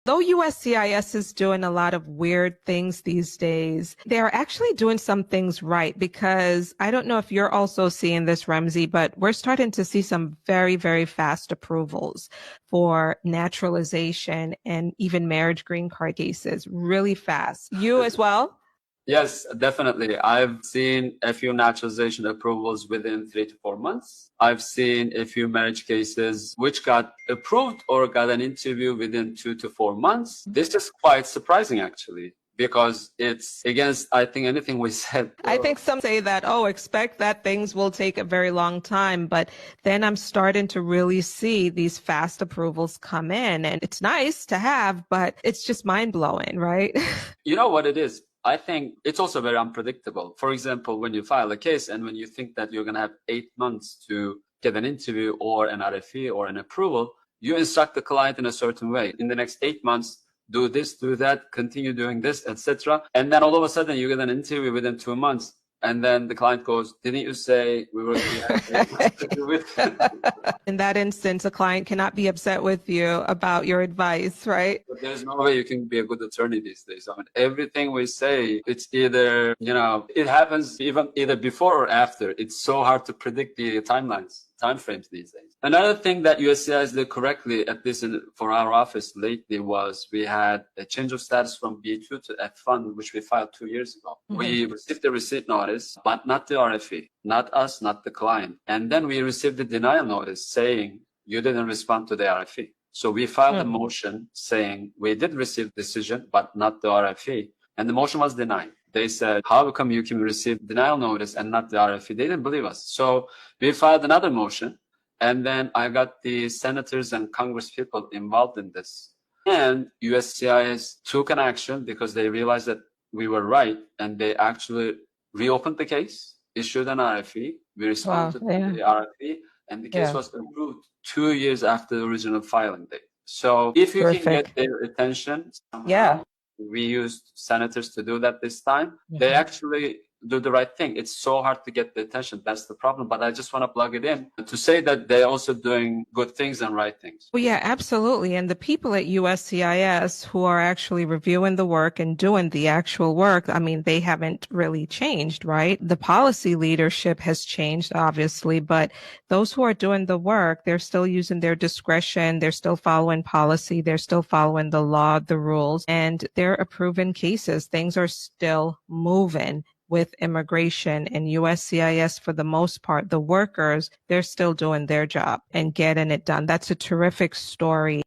Though USCIS is doing a lot of weird things these days, they're actually doing some things right because I don't know if you're also seeing this, Ramsey, but we're starting to see some very, very fast approvals for naturalization and even marriage green card cases really fast. You as well? Yes, definitely. I've seen a few naturalization approvals within 3 to 4 months. I've seen a few marriage cases which got approved or got an interview within 2 to 4 months. This is quite surprising, actually, because it's against, I think, anything we said. I think some say that, oh, expect that things will take a very long time. But then I'm starting to really see these fast approvals come in. And it's nice to have, but it's just mind blowing, right? You know what it is? I think it's also very unpredictable. For example, when you file a case and when you think that you're going to have 8 months to get an interview or an RFE or an approval, you instruct the client in a certain way. In the next 8 months, do this, do that, continue doing this, etc. And then all of a sudden you get an interview within 2 months. And then the client goes, didn't you say we had 8 months to do it? In that instance, a client cannot be upset with you about your advice, right? But there's no way you can be a good attorney these days. I mean, everything we say, it's either, it happens even either before or after. It's so hard to predict the time frames these days. Another thing that USCIS did correctly, at least for our office lately, was we had a change of status from B2 to F1, which we filed 2 years ago. Mm-hmm. We received the receipt notice, but not the RFE, not us, not the client. And then we received the denial notice saying you didn't respond to the RFE. So we filed a motion saying we did receive decision, but not the RFE. And the motion was denied. They said, how come you can receive denial notice and not the RFE? They didn't believe us. So we filed another motion. And then I got the senators and Congress people involved in this. And USCIS took an action because they realized that we were right. And they actually reopened the case, issued an RFE. We responded to the RFE. And the case was approved 2 years after the original filing date. So if you can get their attention somehow, we used senators to do that this time. They actually do the right thing. It's so hard to get the attention. That's the problem. But I just want to plug it in to say that they're also doing good things and right things. Well, yeah, absolutely. And the people at USCIS who are actually reviewing the work and doing the actual work, I mean, they haven't really changed, right? The policy leadership has changed, obviously, but those who are doing the work, they're still using their discretion. They're still following policy. They're still following the law, the rules, and they're approving cases. Things are still moving with immigration and USCIS. For the most part, the workers, they're still doing their job and getting it done. That's a terrific story.